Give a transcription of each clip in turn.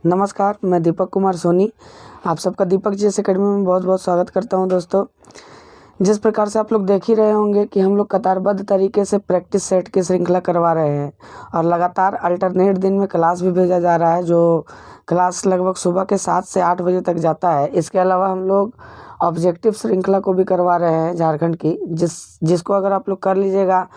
नमस्कार, मैं दीपक कुमार सोनी। आप सबका दीपक जी अकेडमी में बहुत बहुत स्वागत करता हूं। दोस्तों, जिस प्रकार से आप लोग देख ही रहे होंगे कि हम लोग कतारबद्ध तरीके से प्रैक्टिस सेट की श्रृंखला करवा रहे हैं और लगातार अल्टरनेट दिन में क्लास भी भेजा जा रहा है, जो क्लास लगभग सुबह के 7 से 8 बजे तक जाता है। इसके अलावा हम लोग ऑब्जेक्टिव श्रृंखला को भी करवा रहे हैं झारखंड की, जिसको अगर आप लोग कर लीजिएगा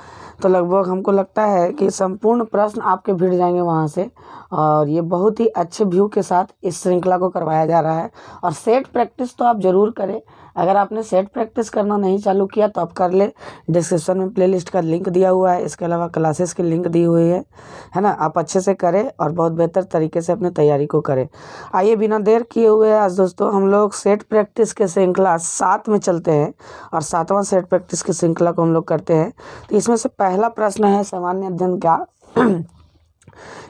तो लगभग हमको लगता है कि संपूर्ण प्रश्न आपके भिड़ जाएंगे वहाँ से। और ये बहुत ही अच्छे व्यू के साथ इस श्रृंखला को करवाया जा रहा है। और सेट प्रैक्टिस तो आप ज़रूर करें। अगर आपने सेट प्रैक्टिस करना नहीं चालू किया तो आप कर ले। डिस्क्रिप्शन में प्लेलिस्ट का लिंक दिया हुआ है, इसके अलावा क्लासेस की लिंक दी हुई है ना। आप अच्छे से करें और बहुत बेहतर तरीके से अपनी तैयारी को करें। आइए बिना देर किए हुए आज दोस्तों हम लोग सेट प्रैक्टिस के श्रृंखला 7 में चलते हैं और 7वां सेट प्रैक्टिस की श्रृंखला को हम लोग करते हैं। तो इसमें से पहला प्रश्न है सामान्य अध्ययन का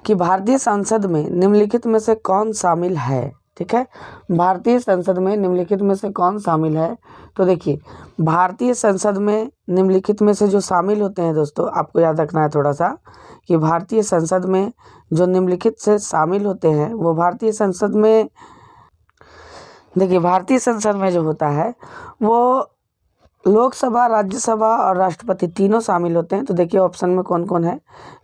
कि भारतीय संसद में निम्नलिखित में से कौन शामिल है। ठीक है, भारतीय संसद में निम्नलिखित में से कौन शामिल है। तो देखिए, भारतीय संसद में निम्नलिखित में से जो शामिल होते हैं दोस्तों, आपको याद रखना है थोड़ा सा कि भारतीय संसद में जो निम्नलिखित से शामिल होते हैं वो भारतीय संसद में, देखिए भारतीय संसद में जो होता है वो लोकसभा, राज्यसभा और राष्ट्रपति तीनों शामिल होते हैं। तो देखिए ऑप्शन में कौन कौन है।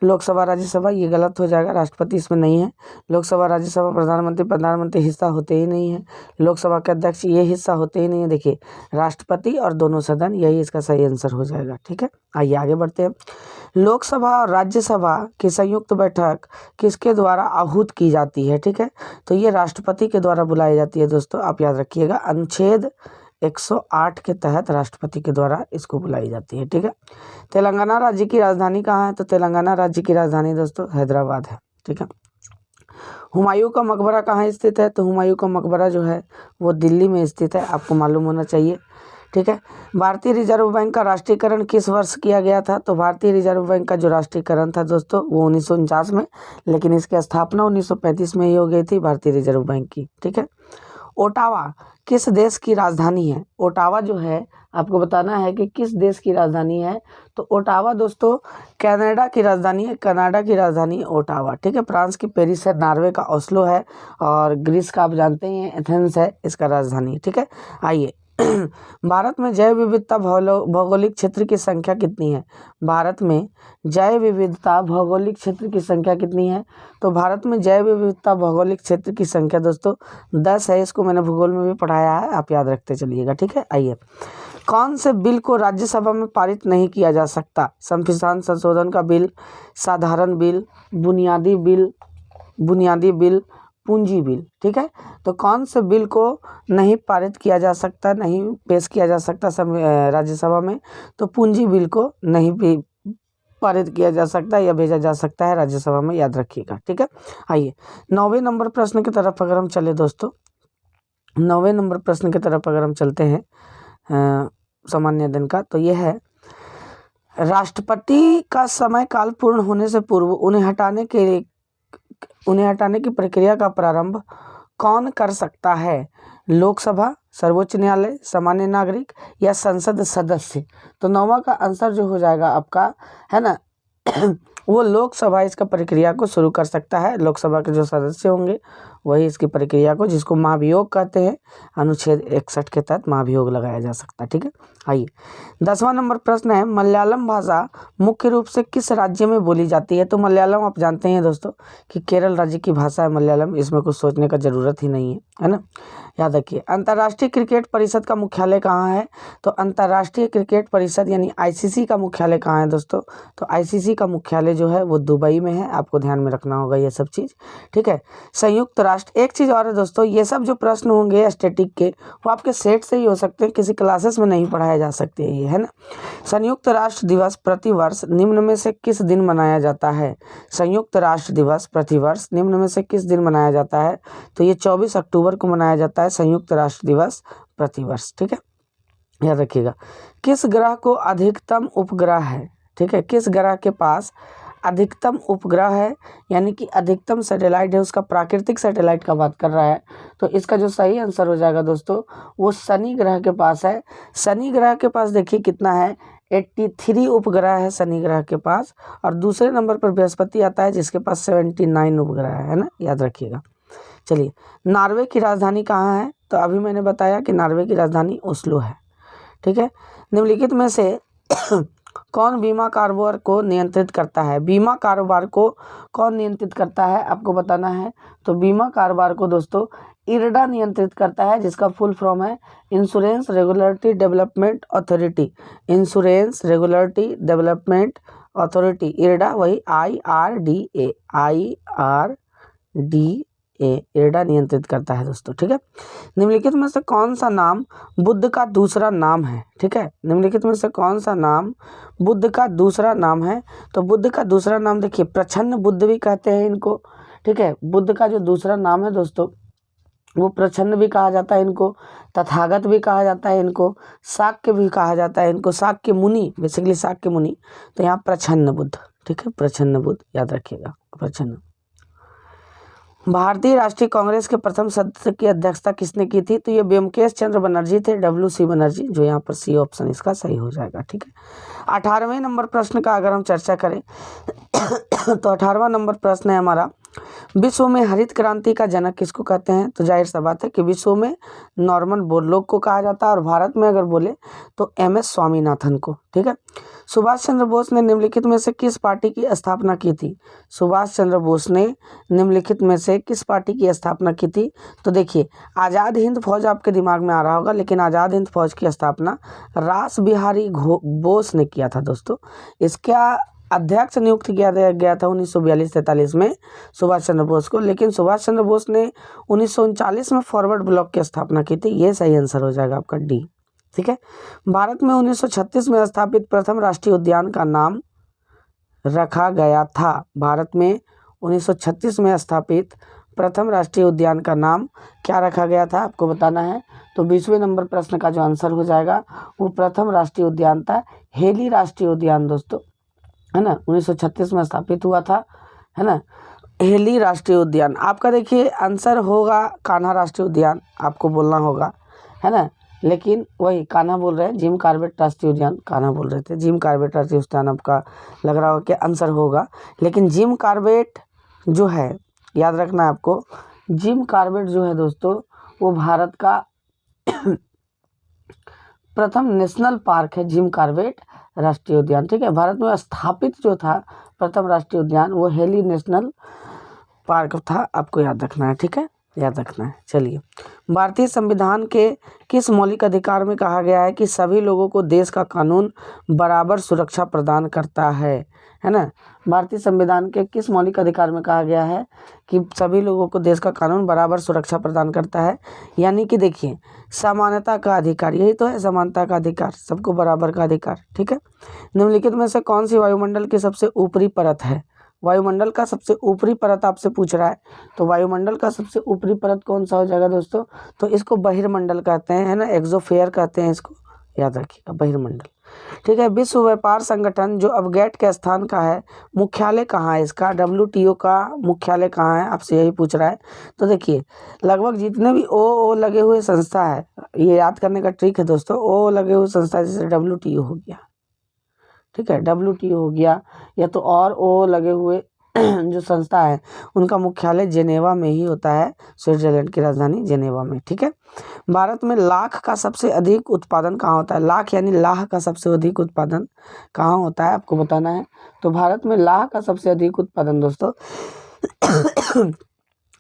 लोकसभा, राज्यसभा, ये गलत हो जाएगा, राष्ट्रपति इसमें नहीं है। लोकसभा, राज्यसभा, प्रधानमंत्री हिस्सा होते ही नहीं है। लोकसभा के अध्यक्ष ये हिस्सा होते ही नहीं है। देखिए राष्ट्रपति और दोनों सदन, यही इसका सही आंसर हो जाएगा। ठीक है, आइए आगे बढ़ते हैं। लोकसभा और राज्यसभा की संयुक्त बैठक किसके द्वारा आहूत की जाती है। ठीक है, तो ये राष्ट्रपति के द्वारा बुलाई जाती है दोस्तों, आप याद रखिएगा। अनुच्छेद 108 के तहत राष्ट्रपति के द्वारा इसको बुलाई जाती है। ठीक है, तेलंगाना राज्य की राजधानी कहाँ है। तो तेलंगाना राज्य की राजधानी दोस्तों हैदराबाद है। ठीक है, हुमायूं का मकबरा कहाँ स्थित है। तो हुमायूं का मकबरा जो है वो दिल्ली में स्थित है, आपको मालूम होना चाहिए। ठीक है, भारतीय रिजर्व बैंक का राष्ट्रीयकरण किस वर्ष किया गया था। तो भारतीय रिजर्व बैंक का जो राष्ट्रीयकरण था दोस्तों वो 1949 में, लेकिन इसकी स्थापना 1935 में ही हो गई थी भारतीय रिजर्व बैंक की। ठीक है, ओटावा किस देश की राजधानी है। ओटावा जो है आपको बताना है कि किस देश की राजधानी है। तो ओटावा दोस्तों कनाडा की राजधानी है, कनाडा की राजधानी है ओटावा। ठीक है, फ्रांस की पेरिस है, नॉर्वे का ओस्लो है और ग्रीस का आप जानते ही हैं एथेंस है इसका राजधानी। ठीक है, आइए भारत में जैव विविधता भौगोलिक क्षेत्र की संख्या कितनी है। भारत में जैव विविधता भौगोलिक क्षेत्र की संख्या कितनी है। तो भारत में जैव विविधता भौगोलिक क्षेत्र की संख्या दोस्तों 10 है। इसको मैंने भूगोल में भी पढ़ाया है, आप याद रखते चलिएगा। ठीक है, आइए कौन से बिल को राज्यसभा में पारित नहीं किया जा सकता। संविधान संशोधन का बिल, साधारण बिल, बुनियादी बिल, पूंजी बिल। ठीक है, तो कौन से बिल को नहीं पारित किया जा सकता, नहीं पेश किया जा सकता राज्यसभा में। तो पूंजी बिल को नहीं भी पारित किया जा सकता या भेजा जा सकता है राज्यसभा में, याद रखिएगा। ठीक है, आइए 9वें नंबर प्रश्न की तरफ अगर हम चले दोस्तों, 9वें नंबर प्रश्न की तरफ अगर हम चलते हैं सामान्य अध्ययन का, तो यह है राष्ट्रपति का समय काल पूर्ण होने से पूर्व उन्हें हटाने की प्रक्रिया का प्रारंभ कौन कर सकता है। लोकसभा, सर्वोच्च न्यायालय, सामान्य नागरिक या संसद सदस्य। तो 9वां का आंसर जो हो जाएगा आपका, है ना वो लोकसभा इसका प्रक्रिया को शुरू कर सकता है। लोकसभा के जो सदस्य होंगे वही इसकी प्रक्रिया को, जिसको महाभियोग कहते हैं, अनुच्छेद 61 के तहत महाभियोग लगाया जा सकता है। ठीक है, आइए 10वां नंबर प्रश्न है मलयालम भाषा मुख्य रूप से किस राज्य में बोली जाती है। तो मलयालम आप जानते हैं दोस्तों कि केरल राज्य की भाषा है मलयालम, इसमें कुछ सोचने का ज़रूरत ही नहीं है ना, याद रखिए। अंतर्राष्ट्रीय क्रिकेट परिषद का मुख्यालय कहाँ है। तो अंतर्राष्ट्रीय क्रिकेट परिषद यानी आईसीसी का मुख्यालय कहाँ है दोस्तों। तो आईसीसी का मुख्यालय जो है वो दुबई में है, आपको ध्यान में रखना होगा ये सब चीज़। ठीक है, संयुक्त राष्ट्र, एक चीज़ और है दोस्तों, ये सब जो प्रश्न होंगे स्टैटिक के वो आपके सेट से ही हो सकते हैं, किसी क्लासेस में नहीं पढ़ाए जा सकते ये, है ना। संयुक्त राष्ट्र दिवस प्रतिवर्ष निम्न में से किस दिन मनाया जाता है। संयुक्त राष्ट्र दिवस प्रतिवर्ष निम्न में से किस दिन मनाया जाता है। तो ये 24 अक्टूबर को मनाया जाता है संयुक्त राष्ट्र दिवस प्रतिवर्ष। ठीक है, याद रखिएगा। किस ग्रह को अधिकतम उपग्रह है। ठीक है, किस ग्रह के पास अधिकतम उपग्रह है यानी कि अधिकतम सैटेलाइट है, उसका प्राकृतिक सैटेलाइट का बात कर रहा है। तो इसका जो सही आंसर हो जाएगा दोस्तों वो शनि ग्रह के पास है। शनि ग्रह के पास देखिए कितना है, 83 उपग्रह है शनि ग्रह के पास। और दूसरे नंबर पर बृहस्पति आता है जिसके पास 79 उपग्रह है ना, याद रखिएगा। चलिए, नॉर्वे की राजधानी कहाँ है? तो अभी मैंने बताया कि नॉर्वे की राजधानी ओस्लो है। ठीक है, निम्नलिखित में से कौन बीमा कारोबार को नियंत्रित करता है? बीमा कारोबार को कौन नियंत्रित करता है आपको बताना है। तो बीमा कारोबार को दोस्तों इरडा नियंत्रित करता है, जिसका फुल फॉर्म है insurance regulatory development authority. Insurance regulatory development authority, IRDA, वही IRDA इरडा नियंत्रित करता है दोस्तों। ठीक है, निम्नलिखित में से कौन सा नाम बुद्ध का दूसरा नाम है? ठीक है, निम्नलिखित में से कौन सा नाम बुद्ध का दूसरा नाम है? तो बुद्ध का दूसरा नाम देखिए, प्रछन्न बुद्ध भी कहते हैं इनको। ठीक है, बुद्ध का जो दूसरा नाम है दोस्तों वो प्रछन्न भी कहा जाता है इनको, तथागत भी कहा जाता है इनको, शाक्य भी कहा जाता है इनको, शाक्य मुनि, बेसिकली शाक्य मुनि। तो यहाँ प्रछन्न बुद्ध। ठीक है, प्रछन्न बुद्ध याद रखिएगा, प्रछन्न। भारतीय राष्ट्रीय कांग्रेस के प्रथम सदस्य की अध्यक्षता किसने की थी? तो ये ब्योमकेश चंद्र बनर्जी थे, WC बनर्जी, जो यहाँ पर सी ऑप्शन इसका सही हो जाएगा। ठीक है, 18वें नंबर प्रश्न का अगर हम चर्चा करें तो 18वां नंबर प्रश्न है हमारा, विश्व में हरित क्रांति का जनक किसको कहते हैं? तो जाहिर सा बात है कि विश्व में नॉर्मन बोरलॉग को कहा जाता है, और भारत में अगर बोले तो MS स्वामीनाथन को। ठीक है, सुभाष चंद्र बोस ने निम्नलिखित में से किस पार्टी की स्थापना की थी? सुभाष चंद्र बोस ने निम्नलिखित में से किस पार्टी की स्थापना की थी? तो देखिए, आज़ाद हिंद फौज आपके दिमाग में आ रहा होगा, लेकिन आज़ाद हिंद फौज की स्थापना रास बिहारी बोस ने किया था दोस्तों। इसका अध्यक्ष नियुक्त किया गया था 1942-43 में सुभाष चंद्र बोस को, लेकिन सुभाष चंद्र बोस ने 1939 में फॉरवर्ड ब्लॉक की स्थापना की थी। ये सही आंसर हो जाएगा आपका D। ठीक है, भारत में 1936 में स्थापित प्रथम राष्ट्रीय उद्यान का नाम रखा गया था। भारत में 1936 में स्थापित प्रथम राष्ट्रीय उद्यान का नाम क्या रखा गया था आपको बताना है। तो 20वें नंबर प्रश्न का जो आंसर हो जाएगा वो प्रथम राष्ट्रीय उद्यान था हेली राष्ट्रीय उद्यान दोस्तों, है ना, 1936 में स्थापित हुआ था, है ना, हेली राष्ट्रीय उद्यान। आपका देखिए आंसर होगा कान्हा राष्ट्रीय उद्यान, आपको बोलना होगा, है ना, लेकिन वही कान्हा बोल रहे हैं, जिम कॉर्बेट राष्ट्रीय उद्यान कान्हा बोल रहे थे, जिम कॉर्बेट राष्ट्रीय उद्यान आपका लग रहा होगा कि आंसर होगा, लेकिन जिम कॉर्बेट जो है याद रखना है आपको, जिम कॉर्बेट जो है दोस्तों वो भारत का प्रथम नेशनल पार्क है, जिम कॉर्बेट राष्ट्रीय उद्यान। ठीक है, भारत में स्थापित जो था प्रथम राष्ट्रीय उद्यान वो हेली नेशनल पार्क था, आपको याद रखना है। ठीक है, याद रखना है। चलिए, भारतीय संविधान के किस मौलिक अधिकार में कहा गया है कि सभी लोगों को देश का कानून बराबर सुरक्षा प्रदान करता है ना? भारतीय संविधान के किस मौलिक अधिकार में कहा गया है कि सभी लोगों को देश का कानून बराबर सुरक्षा प्रदान करता है? यानी कि देखिए, समानता का अधिकार, यही तो है समानता का अधिकार, सबको बराबर का अधिकार। ठीक है, निम्नलिखित में से कौन सी वायुमंडल की सबसे ऊपरी परत है? वायुमंडल का सबसे ऊपरी परत आपसे पूछ रहा है, तो वायुमंडल का सबसे ऊपरी परत कौन सा हो जाएगा दोस्तों? तो इसको बहिर्मंडल कहते हैं, है ना, एक्सोस्फीयर कहते हैं इसको, याद रखिएगा, बहिर्मंडल। ठीक है, विश्व व्यापार संगठन जो अब गेट के स्थान का है, मुख्यालय कहाँ है इसका? WTO का मुख्यालय कहाँ है, आपसे यही पूछ रहा है। तो देखिए, लगभग जितने भी ओ लगे हुए संस्था है, ये याद करने का ट्रिक है दोस्तों, ओ लगे हुए संस्था जैसे WTO हो गया, ठीक है, WTO हो गया, या तो और ओ लगे हुए जो संस्था है उनका मुख्यालय जेनेवा में ही होता है, स्विट्जरलैंड की राजधानी जेनेवा में। ठीक है, भारत में लाख का सबसे अधिक उत्पादन कहाँ होता है? लाख यानी लाह का सबसे अधिक उत्पादन कहाँ होता है आपको बताना है। तो भारत में लाह का सबसे अधिक उत्पादन दोस्तों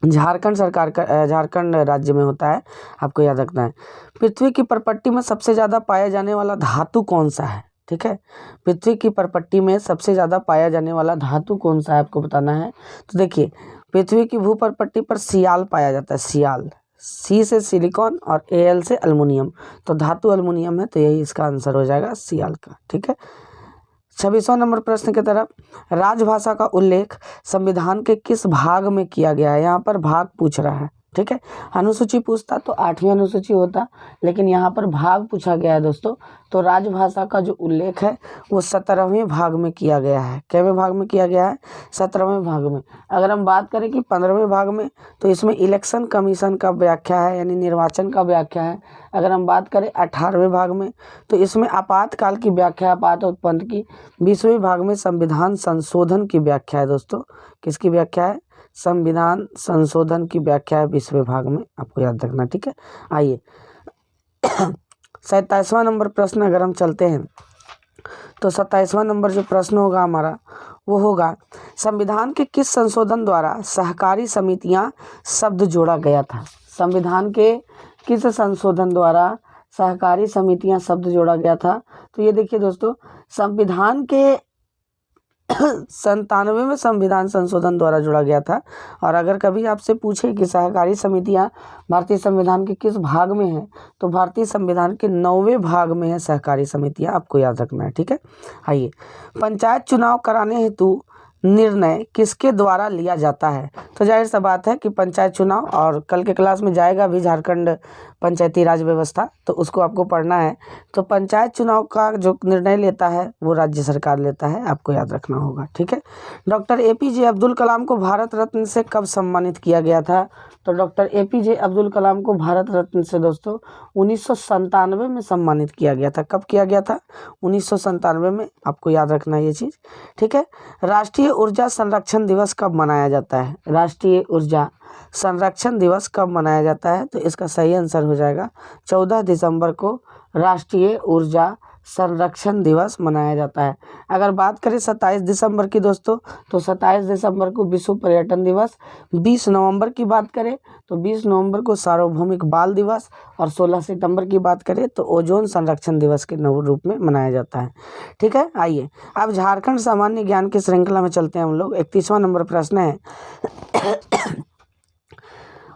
झारखंड राज्य में होता है, आपको याद रखना है। पृथ्वी की परपट्टी में सबसे ज़्यादा पाया जाने वाला धातु कौन सा है? ठीक है, पृथ्वी की परपट्टी में सबसे ज़्यादा पाया जाने वाला धातु कौन सा है आपको बताना है। तो देखिए, पृथ्वी की भूपरपट्टी पर सियाल पाया जाता है, सियाल, C से सिलिकॉन और Al से अल्मुनियम, तो धातु अल्मुनियम है, तो यही इसका आंसर हो जाएगा सियाल का। ठीक है, 26वां नंबर प्रश्न की तरफ, राजभाषा का उल्लेख संविधान के किस भाग में किया गया है? यहाँ पर भाग पूछ रहा है। ठीक है, अनुसूची पूछता तो 8वीं अनुसूची होता, लेकिन यहाँ पर भाग पूछा गया है दोस्तों, तो राजभाषा का जो उल्लेख है वो 17वें भाग में किया गया है। कितवें भाग में किया गया है? 17वें भाग में। अगर हम बात करें कि 15वें भाग में, तो इसमें इलेक्शन कमीशन का व्याख्या है, यानी निर्वाचन का व्याख्या है। अगर हम बात करें 18वें भाग में, तो इसमें आपातकाल की व्याख्या, आपात उत्पन्न की। 20वें भाग में संविधान संशोधन की व्याख्या है दोस्तों, किसकी व्याख्या है? संविधान संशोधन की व्याख्या है 20वें भाग में, आपको याद रखना, ठीक है। आइए 27वां नंबर प्रश्न अगर हम चलते हैं तो 27वां नंबर जो प्रश्न होगा हमारा वो होगा, संविधान के किस संशोधन द्वारा सहकारी समितियां शब्द जोड़ा गया था। संविधान के किस संशोधन द्वारा सहकारी समितियां शब्द जोड़ा गया था। तो ये देखिए दोस्तों, संविधान के 97 में संविधान संशोधन द्वारा जोड़ा गया था। और अगर कभी आपसे पूछे कि सहकारी समितियां भारतीय संविधान के किस भाग में है, तो भारतीय संविधान के 9वें भाग में है सहकारी समितियां, आपको याद रखना है, ठीक है। आइए, पंचायत चुनाव कराने हेतु निर्णय किसके द्वारा लिया जाता है। तो जाहिर सा बात है कि पंचायत चुनाव, और कल के क्लास में जाएगा भी झारखंड पंचायती राज व्यवस्था, तो उसको आपको पढ़ना है। तो पंचायत चुनाव का जो निर्णय लेता है वो राज्य सरकार लेता है, आपको याद रखना होगा, ठीक है। डॉक्टर APJ अब्दुल कलाम को भारत रत्न से कब सम्मानित किया गया था। तो डॉक्टर APJ अब्दुल कलाम को भारत रत्न से दोस्तों 1997 में सम्मानित किया गया था। कब किया गया था? 1997 में, आपको याद रखना है ये चीज़, ठीक है। राष्ट्रीय ऊर्जा संरक्षण दिवस कब मनाया जाता है? राष्ट्रीय ऊर्जा संरक्षण दिवस कब मनाया जाता है? तो इसका सही आंसर हो जाएगा 14 दिसंबर को राष्ट्रीय ऊर्जा संरक्षण दिवस मनाया जाता है। अगर बात करें 27 दिसंबर की दोस्तों, तो 27 दिसंबर को विश्व पर्यटन दिवस। 20 नवंबर की बात करें तो 20 नवंबर को सार्वभौमिक बाल दिवस। और 16 सितंबर की बात करें तो ओजोन संरक्षण दिवस के रूप में मनाया जाता है, ठीक है। आइए अब झारखंड सामान्य ज्ञान की श्रृंखला में चलते हैं हम लोग। 31वां नंबर प्रश्न है,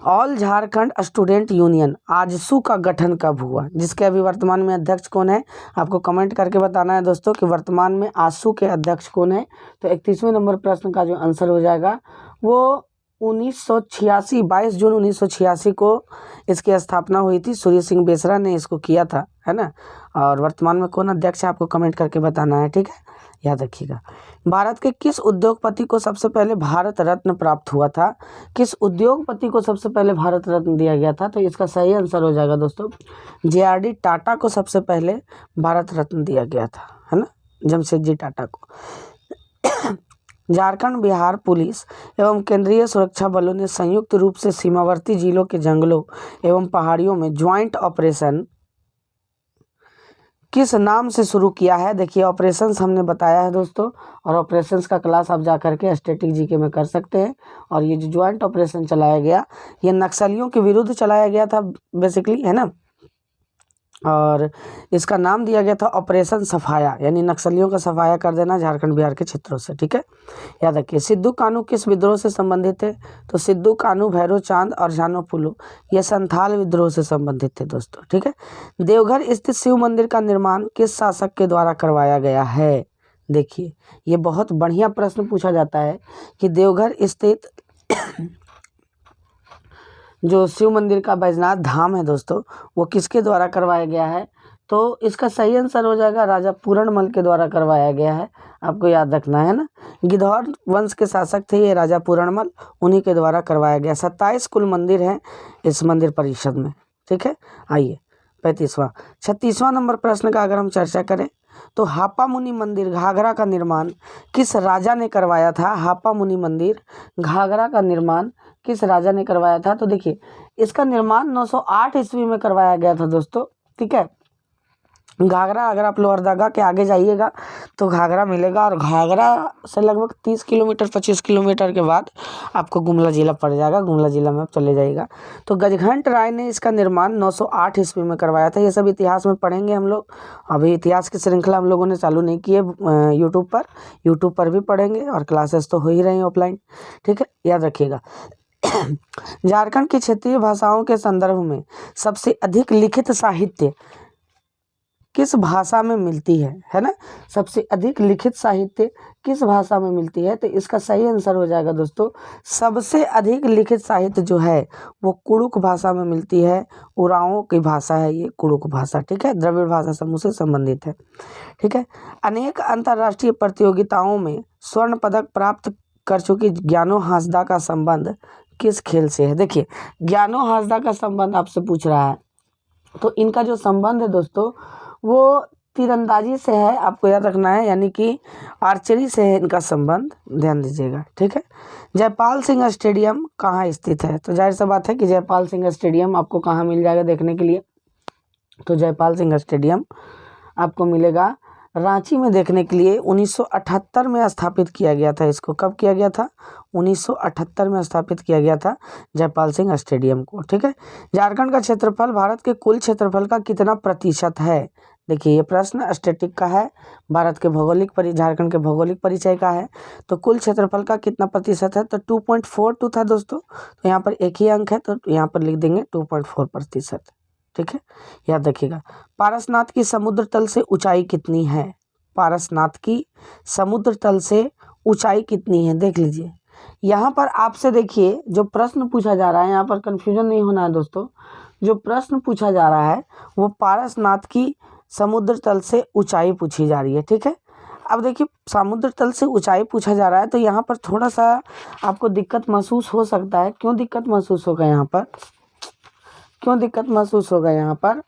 all Jharkhand student union AJSU का गठन कब हुआ? जिसके अभी वर्तमान में अध्यक्ष कौन है, आपको कमेंट करके बताना है दोस्तों कि वर्तमान में आजसू के अध्यक्ष कौन है। तो 31वें नंबर प्रश्न का जो आंसर हो जाएगा वो 1986, 22 जून 1986 को इसकी स्थापना हुई थी। सूर्य सिंह बेसरा ने इसको किया था, है ना। और वर्तमान में कौन अध्यक्ष है आपको कमेंट करके बताना है, ठीक है, याद रखिएगा। भारत के किस उद्योगपति को सबसे पहले भारत रत्न प्राप्त हुआ था? किस उद्योगपति को सबसे पहले भारत रत्न दिया गया था? तो इसका सही आंसर हो जाएगा दोस्तों, JRD टाटा को सबसे पहले भारत रत्न दिया गया था, है ना, जमशेदजी टाटा को। झारखंड बिहार पुलिस एवं केंद्रीय सुरक्षा बलों ने संयुक्त रूप से सीमावर्ती जिलों के जंगलों एवं पहाड़ियों में ज्वाइंट ऑपरेशन किस नाम से शुरू किया है? देखिए, ऑपरेशंस हमने बताया है दोस्तों, और ऑपरेशंस का क्लास आप जा करके स्टैटिक जीके में कर सकते हैं। और ये जो ज्वाइंट ऑपरेशन चलाया गया, ये नक्सलियों के विरुद्ध चलाया गया था बेसिकली, है ना। और इसका नाम दिया गया था ऑपरेशन सफाया, यानी नक्सलियों का सफाया कर देना झारखंड बिहार के क्षेत्रों से, ठीक है, याद रखिए। सिद्धू कान्हू किस विद्रोह से संबंधित थे? तो सिद्धू कान्हू, भैरो चांद और जानो फुलू ये संथाल विद्रोह से संबंधित थे दोस्तों, ठीक है। देवघर स्थित शिव मंदिर का निर्माण किस शासक के द्वारा करवाया गया है? देखिए, ये बहुत बढ़िया प्रश्न पूछा जाता है कि देवघर स्थित जो शिव मंदिर का बैजनाथ धाम है दोस्तों, वो किसके द्वारा करवाया गया है? तो इसका सही आंसर हो जाएगा राजा पूरणमल के द्वारा करवाया गया है, आपको याद रखना है ना। गिद्धौर वंश के शासक थे ये राजा पूरणमल, उन्हीं के द्वारा करवाया गया। 27 कुल मंदिर हैं इस मंदिर परिषद में, ठीक है। आइए 36वां नंबर प्रश्न का अगर हम चर्चा करें तो हापा मुनि मंदिर घाघरा का निर्माण किस राजा ने करवाया था? हापा मुनि मंदिर घाघरा का निर्माण किस राजा ने करवाया था? तो देखिए, इसका निर्माण 908 ईस्वी में करवाया गया था दोस्तों, ठीक है। घाघरा, अगर आप लोहरदगा के आगे जाइएगा तो घाघरा मिलेगा, और घाघरा से लगभग 30 किलोमीटर 25 किलोमीटर के बाद आपको गुमला जिला पड़ जाएगा। गुमला जिला में आप चले जाइएगा। तो गजघंट राय ने इसका निर्माण 908 ईस्वी में करवाया था। ये सब इतिहास में पढ़ेंगे हम लोग। अभी इतिहास की श्रृंखला हम लोगों ने चालू नहीं की है यूट्यूब पर भी पढ़ेंगे, और क्लासेस तो हो ही रही हैं ऑफलाइन, ठीक है, याद रखिएगा। झारखंड की क्षेत्रीय भाषाओं के संदर्भ में सबसे अधिक लिखित साहित्य किस भाषा में मिलती है ना। सबसे अधिक लिखित साहित्य किस भाषा में मिलती है? तो इसका सही आंसर हो जाएगा दोस्तों, सबसे अधिक लिखित साहित्य जो है वो कुड़ुक भाषा में मिलती है। उरांव की भाषा है ये कुड़ुक भाषा, ठीक है, द्रविड़ भाषा समूह से संबंधित है, ठीक है। अनेक अंतर्राष्ट्रीय प्रतियोगिताओं में स्वर्ण पदक प्राप्त कर चुकी ज्ञानो हांसदा का संबंध किस खेल से है? देखिए, ज्ञानो हांसदा का संबंध आपसे पूछ रहा है, तो इनका जो संबंध है दोस्तों वो तीरंदाजी से है, आपको याद रखना है, यानी कि आर्चरी से है इनका संबंध, ध्यान दीजिएगा, ठीक है। जयपाल सिंह स्टेडियम कहाँ स्थित है? तो जाहिर सी बात है कि जयपाल सिंह स्टेडियम आपको कहाँ मिल जाएगा देखने के लिए? तो जयपाल सिंह स्टेडियम आपको मिलेगा रांची में देखने के लिए। 1978 में स्थापित किया गया था इसको। कब किया गया था? 1978 में स्थापित किया गया था जयपाल सिंह स्टेडियम को, ठीक है। झारखंड का क्षेत्रफल भारत के कुल क्षेत्रफल का कितना प्रतिशत है? देखिए ये प्रश्न स्टैटिक का है, भारत के झारखंड के भौगोलिक परिचय का है। तो कुल क्षेत्रफल का कितना प्रतिशत है? तो 2.42 था दोस्तों। तो यहाँ पर एक ही अंक है, तो यहाँ पर लिख देंगे 2.4%, ठीक है, याद रखिएगा। पारसनाथ की समुद्र तल से ऊंचाई कितनी है? पारसनाथ की समुद्र तल से ऊंचाई कितनी है? देख लीजिए यहाँ पर आपसे, देखिए जो प्रश्न पूछा जा रहा है, यहाँ पर कंफ्यूजन नहीं होना है दोस्तों। जो प्रश्न पूछा जा रहा है वो पारसनाथ की समुद्र तल से ऊंचाई पूछी जा रही है, ठीक है। अब देखिए समुद्र तल से ऊंचाई पूछा जा रहा है, तो यहाँ पर थोड़ा सा आपको दिक्कत महसूस हो सकता है। क्यों दिक्कत महसूस होगा यहाँ पर? क्यों दिक्कत महसूस होगा यहाँ पर?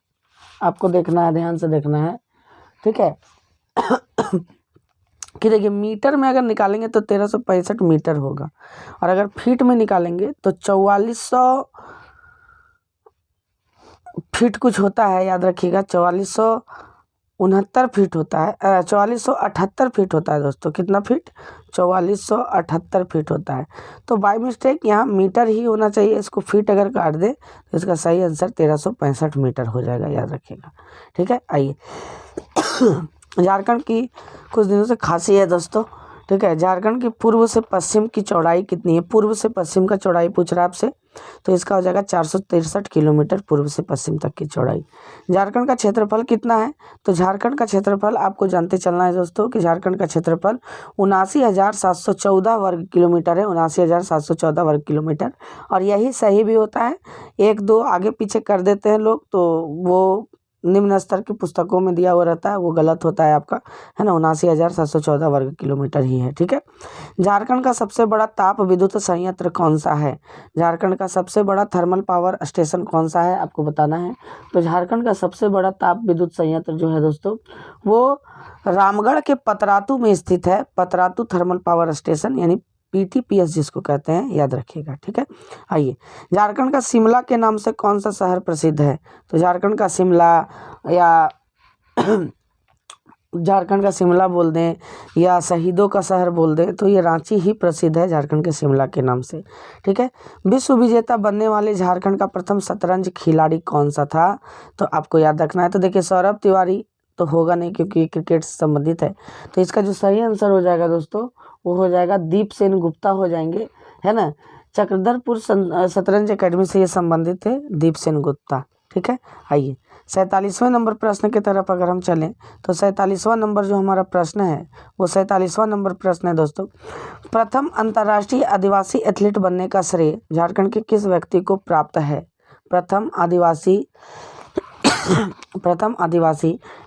आपको देखना है, ध्यान से देखना है, ठीक है। कि देखिए मीटर में अगर निकालेंगे तो 1365 मीटर होगा, और अगर फीट में निकालेंगे तो 4400 फीट कुछ होता है, याद रखिएगा। 4469 फीट होता है, 4478 फीट होता है दोस्तों। कितना फीट? 4478 फीट होता है। तो बाय मिस्टेक यहाँ मीटर ही होना चाहिए, इसको फीट अगर काट दे तो इसका सही आंसर 1365 मीटर हो जाएगा, याद रखिएगा, ठीक है। आइए झारखंड की कुछ दिनों से खांसी है दोस्तों, ठीक है। झारखंड की पूर्व से पश्चिम की चौड़ाई कितनी है? पूर्व से पश्चिम का चौड़ाई पूछ रहा है आपसे, तो इसका हो जाएगा 463 किलोमीटर पूर्व से पश्चिम तक की चौड़ाई। झारखंड का क्षेत्रफल कितना है? तो झारखंड का क्षेत्रफल आपको जानते चलना है दोस्तों कि झारखंड का क्षेत्रफल 79,714 वर्ग किलोमीटर है। 79,714 वर्ग किलोमीटर, और यही सही भी होता है। एक दो आगे पीछे कर देते हैं लोग, तो वो निम्न स्तर की पुस्तकों में दिया हुआ रहता है, वो गलत होता है आपका, है ना। 79,714 वर्ग किलोमीटर ही है, ठीक है। झारखंड का सबसे बड़ा ताप विद्युत संयंत्र कौन सा है? झारखंड का सबसे बड़ा थर्मल पावर स्टेशन कौन सा है, आपको बताना है। तो झारखंड का सबसे बड़ा ताप विद्युत संयंत्र जो है दोस्तों, वो रामगढ़ के पतरातू में स्थित है। पतरातू थर्मल पावर स्टेशन, यानी PTPS जिसको कहते हैं, याद रखिएगा, ठीक है। आइए, झारखंड का शिमला के नाम से कौन सा शहर प्रसिद्ध है? तो झारखंड का शिमला, या झारखंड का शिमला बोल दें, या शहीदों का शहर बोल दें, तो ये रांची ही प्रसिद्ध है झारखंड के शिमला के नाम से, ठीक है। विश्व विजेता बनने वाले झारखंड का प्रथम शतरंज खिलाड़ी कौन सा था? तो आपको याद रखना है। तो देखिए सौरभ तिवारी तो होगा नहीं, क्योंकि क्रिकेट से संबंधित है। तो इसका जो सही आंसर हो जाएगा दोस्तों, वो हो जाएगा दीपसेन गुप्ता हो जाएंगे, है ना। चक्रधरपुर शतरंज अकेडमी से ये संबंधित है, दीपसेन गुप्ता, ठीक है। आइए 47वें नंबर प्रश्न की तरफ अगर हम चलें, तो 47वां नंबर जो हमारा प्रश्न है, वो 47वां नंबर प्रश्न है दोस्तों। प्रथम अंतर्राष्ट्रीय आदिवासी एथलीट बनने का श्रेय झारखंड के किस व्यक्ति को प्राप्त है? प्रथम आदिवासी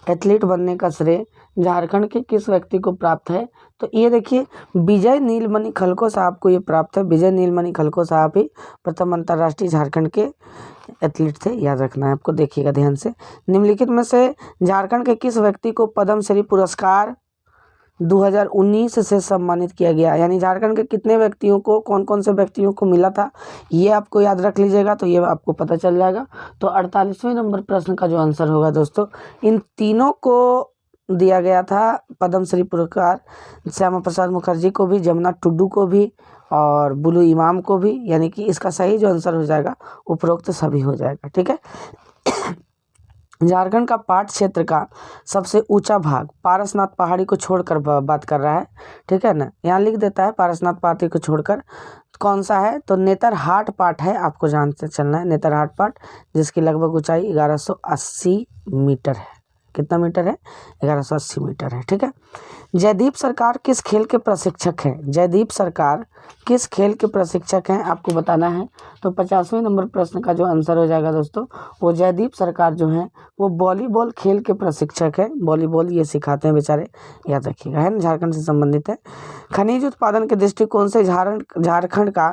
एथलीट बनने का श्रेय झारखंड के किस व्यक्ति को प्राप्त है? तो ये देखिए विजय नीलमणि खलको साहब को ये प्राप्त है। विजय नीलमणि खलको साहब ही प्रथम अंतर्राष्ट्रीय झारखंड के एथलीट थे, याद रखना है आपको। देखिएगा ध्यान से, निम्नलिखित में से झारखंड के किस व्यक्ति को पद्मश्री पुरस्कार 2019 से सम्मानित किया गया? यानी झारखंड के कितने व्यक्तियों को, कौन कौन से व्यक्तियों को मिला था, ये आपको याद रख लीजिएगा, तो ये आपको पता चल जाएगा। तो 48वें नंबर प्रश्न का जो आंसर होगा दोस्तों, इन तीनों को दिया गया था पद्मश्री पुरस्कार। श्यामा प्रसाद मुखर्जी को भी, जमुना टुडू को भी, और बुलू इमाम को भी। यानी कि इसका सही जो आंसर हो जाएगा उपरोक्त सभी हो जाएगा, ठीक है। झारखंड का पाट क्षेत्र का सबसे ऊंचा भाग पारसनाथ पहाड़ी को छोड़कर बात कर रहा है, ठीक है ना। यहाँ लिख देता है पारसनाथ पहाड़ी को छोड़कर कौन सा है? तो नेतरहाट पाट है, आपको जानते चलना है। नेतरहाट पाट, जिसकी लगभग ऊंचाई 1180 मीटर है। कितना मीटर है? 1180 मीटर है, ठीक है। जयदीप सरकार किस खेल के प्रशिक्षक हैं? जयदीप सरकार किस खेल के प्रशिक्षक हैं आपको बताना है। तो 50वें नंबर प्रश्न का जो आंसर हो जाएगा दोस्तों, वो जयदीप सरकार जो हैं वो वॉलीबॉल खेल के प्रशिक्षक हैं। वॉलीबॉल ये सिखाते हैं बेचारे, याद रखिएगा, है ना, झारखंड से संबंधित है। खनिज उत्पादन के दृष्टिकोण से झारखंड का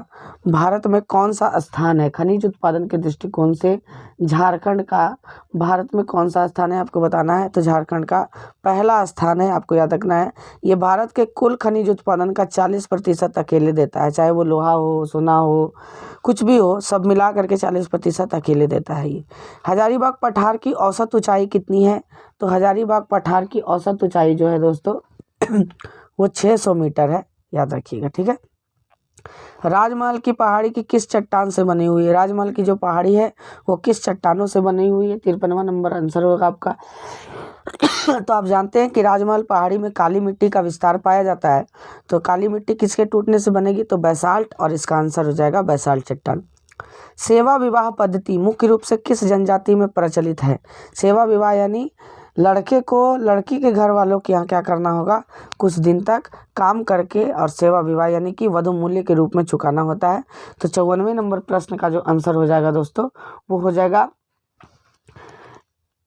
भारत में कौन सा स्थान है? खनिज उत्पादन के दृष्टिकोण से झारखंड का भारत में कौन सा स्थान है आपको बताना है। तो झारखंड का पहला स्थान है, आपको याद रखना है। ये भारत के कुल खनिज उत्पादन का 40% अकेले देता है, चाहे वो लोहा हो, सोना हो, कुछ भी हो, सब मिला करके 40% अकेले देता है ये। हजारीबाग पठार की औसत ऊंचाई कितनी है? तो हजारीबाग पठार की औसत ऊंचाई जो है दोस्तों वो 600 मीटर है, याद रखिएगा, ठीक है। राजमहल की पहाड़ी की किस चट्टान से बनी हुई है? राजमहल की जो पहाड़ी है वो किस चट्टानों से बनी हुई है? 53वां नंबर आंसर होगा आपका। तो आप जानते हैं कि राजमहल पहाड़ी में काली मिट्टी का विस्तार पाया जाता है। तो काली मिट्टी किसके टूटने से बनेगी? तो बैसाल्ट, और इसका आंसर हो जाएगा बैसाल्ट चट्टान। सेवा विवाह पद्धति मुख्य रूप से किस जनजाति में प्रचलित है? सेवा विवाह यानी लड़के को लड़की के घर वालों के यहाँ क्या करना होगा, कुछ दिन तक काम करके, और सेवा विवाह यानी कि वधु मूल्य के रूप में चुकाना होता है। तो 54वें नंबर प्रश्न का जो आंसर हो जाएगा दोस्तों, वो हो जाएगा,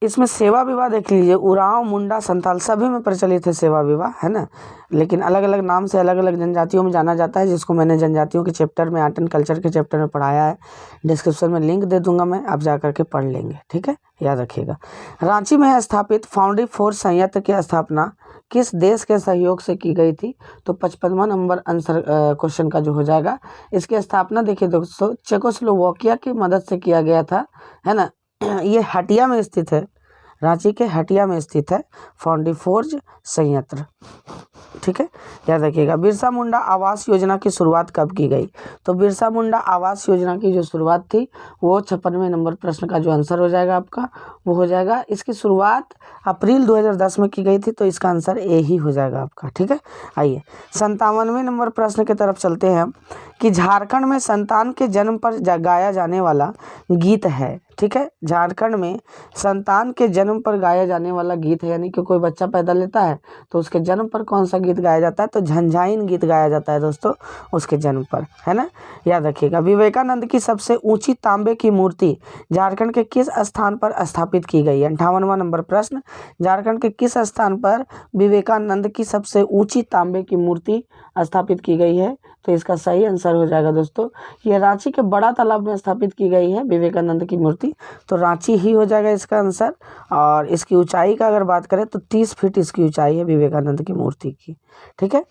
इसमें सेवा विवाह देख लीजिए, उरांव, मुंडा, संथाल सभी में प्रचलित है सेवा विवाह, है ना, लेकिन अलग अलग नाम से अलग अलग जनजातियों में जाना जाता है, जिसको मैंने जनजातियों के चैप्टर में, आर्ट एंड कल्चर के चैप्टर में पढ़ाया है। डिस्क्रिप्शन में लिंक दे दूंगा मैं, आप जा करके पढ़ लेंगे, ठीक है, याद रखिएगा। रांची में स्थापित फाउंडी फोर्स संयंत्र की स्थापना किस देश के सहयोग से की गई थी? तो 55वां नंबर आंसर क्वेश्चन का जो हो जाएगा, इसकी स्थापना देखिए दोस्तों चेकोस्लोवाकिया की मदद से किया गया था, है ना। ये हटिया में स्थित है, रांची के हटिया में स्थित है फाउंडी फोर्ज संयंत्र, ठीक है, याद रखिएगा। बिरसा मुंडा आवास योजना की शुरुआत कब की गई? तो बिरसा मुंडा आवास योजना की जो शुरुआत थी वो 56वें नंबर प्रश्न का जो आंसर हो जाएगा आपका, वो हो जाएगा, इसकी शुरुआत अप्रैल 2010 में की गई थी, तो इसका आंसर ए ही हो जाएगा आपका, ठीक है। आइए 57वें नंबर प्रश्न की तरफ चलते हैं कि झारखंड में संतान के जन्म पर गाया जाने वाला गीत है, ठीक है। झारखंड में संतान के जन्म पर गाया जाने वाला गीत है, यानी कि कोई बच्चा पैदा लेता है तो उसके जन्म पर कौन सा गीत गाया जाता है? तो झंझाइन गीत गाया जाता है दोस्तों उसके जन्म पर, है ना, याद रखिएगा। विवेकानंद की सबसे ऊंची तांबे की मूर्ति झारखंड के किस स्थान पर स्थापित की गई है? 58वां नंबर प्रश्न, झारखंड के किस स्थान पर विवेकानंद की सबसे ऊंची तांबे की मूर्ति स्थापित की गई है? तो इसका सही आंसर हो जाएगा दोस्तों, ये रांची के बड़ा तालाब में स्थापित की गई है विवेकानंद की मूर्ति, तो रांची ही हो जाएगा इसका आंसर। और इसकी ऊंचाई का अगर बात करें तो 30 फीट इसकी ऊंचाई है विवेकानंद की मूर्ति की, ठीक है।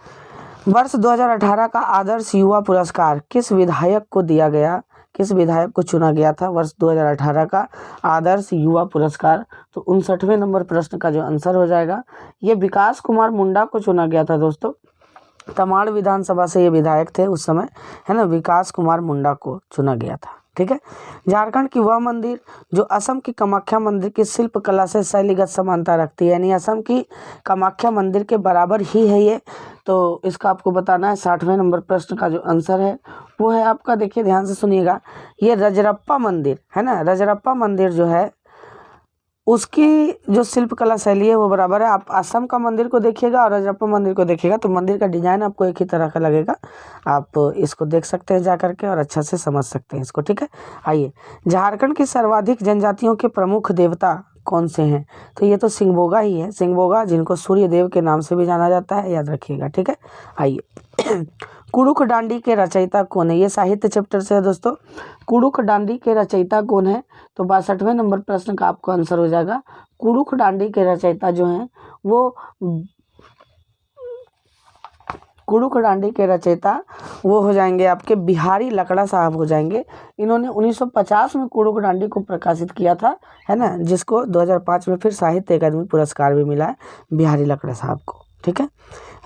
वर्ष 2018 का आदर्श युवा पुरस्कार किस विधायक को दिया गया? किस विधायक को चुना गया था वर्ष 2018 का आदर्श युवा पुरस्कार? तो 59वें नंबर प्रश्न का जो आंसर हो जाएगा, ये विकास कुमार मुंडा को चुना गया था दोस्तों। तमाड़ विधानसभा से ये विधायक थे उस समय, है ना, विकास कुमार मुंडा को चुना गया था, ठीक है। झारखंड की वह मंदिर जो असम की कामाख्या मंदिर की शिल्प कला से शैलीगत समानता रखती है, यानी असम की कामाख्या मंदिर के बराबर ही है ये, तो इसका आपको बताना है। 60वें नंबर प्रश्न का जो आंसर है वो है आपका, देखिए ध्यान से सुनिएगा, ये रजरप्पा मंदिर, है ना, रजरप्पा मंदिर जो है उसकी जो शिल्प कला शैली है वो बराबर है। आप असम का मंदिर को देखिएगा और रजरप्पा मंदिर को देखिएगा तो मंदिर का डिजाइन आपको एक ही तरह का लगेगा, आप इसको देख सकते हैं जा करके और अच्छा से समझ सकते हैं इसको, ठीक है। आइए, झारखंड की सर्वाधिक जनजातियों के प्रमुख देवता कौन से हैं? तो ये तो सिंगबोगा ही है, सिंगबोगा, जिनको सूर्य देव के नाम से भी जाना जाता है, याद रखिएगा, ठीक है। आइए कुडुख डांडी के रचयिता कौन है? ये साहित्य चैप्टर से है दोस्तों। कुडुख डांडी के रचयिता कौन है? तो 62वें नंबर प्रश्न का आपको आंसर हो जाएगा, कुडुख डांडी के रचयिता जो हैं वो, कुडुख डांडी के रचयिता वो हो जाएंगे आपके बिहारी लकड़ा साहब हो जाएंगे। इन्होंने 1950 में कुडुख डांडी को प्रकाशित किया था, है ना, जिसको 2005 में फिर साहित्य अकादमी पुरस्कार भी मिला है बिहारी लकड़ा साहब को, ठीक है।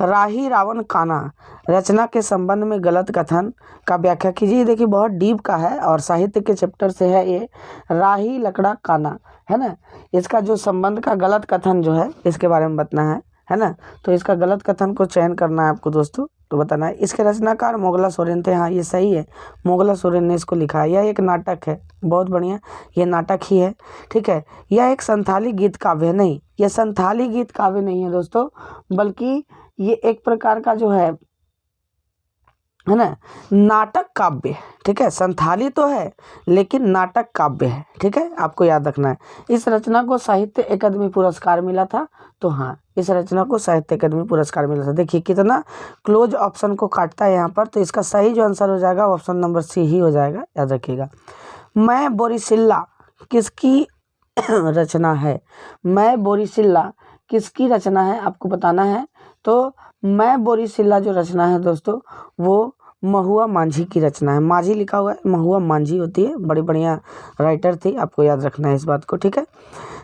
राही रावण काना रचना के संबंध में गलत कथन का व्याख्या कीजिए। देखिए बहुत डीप का है और साहित्य के चैप्टर से है ये, राही लकड़ा काना, है ना, इसका जो संबंध का गलत कथन जो है इसके बारे में बताना है ना, तो इसका गलत कथन को चयन करना है आपको दोस्तों, तो बताना है। इसके रचनाकार मोगला सोरेन थे, हाँ ये सही है, मोगला सोरेन ने इसको लिखा है। यह एक नाटक है, बहुत बढ़िया, ये नाटक ही है, ठीक है। यह एक संथाली गीत काव्य नहीं, यह संथाली गीत काव्य नहीं है दोस्तों, बल्कि ये एक प्रकार का जो है ना, नाटक काव्य, ठीक है। संथाली तो है लेकिन नाटक काव्य है, ठीक है, आपको याद रखना है। इस रचना को साहित्य अकादमी पुरस्कार मिला था। तो हाँ, इस रचना को साहित्य अकादमी पुरस्कार मिला था। देखिए कितना क्लोज ऑप्शन को काटता है यहाँ पर। तो इसका सही जो आंसर हो जाएगा ऑप्शन नंबर सी ही हो जाएगा, याद रखिएगा। मैं बोरिसिल्ला किसकी रचना है? मैं बोरिसिल्ला किसकी रचना है आपको बताना है। तो मैं बोरिसिल्ला जो रचना है दोस्तों, वो महुआ मांझी की रचना है। मांझी लिखा हुआ है, महुआ मांझी होती है, बड़ी बढ़िया राइटर थी, आपको याद रखना है इस बात को, ठीक है।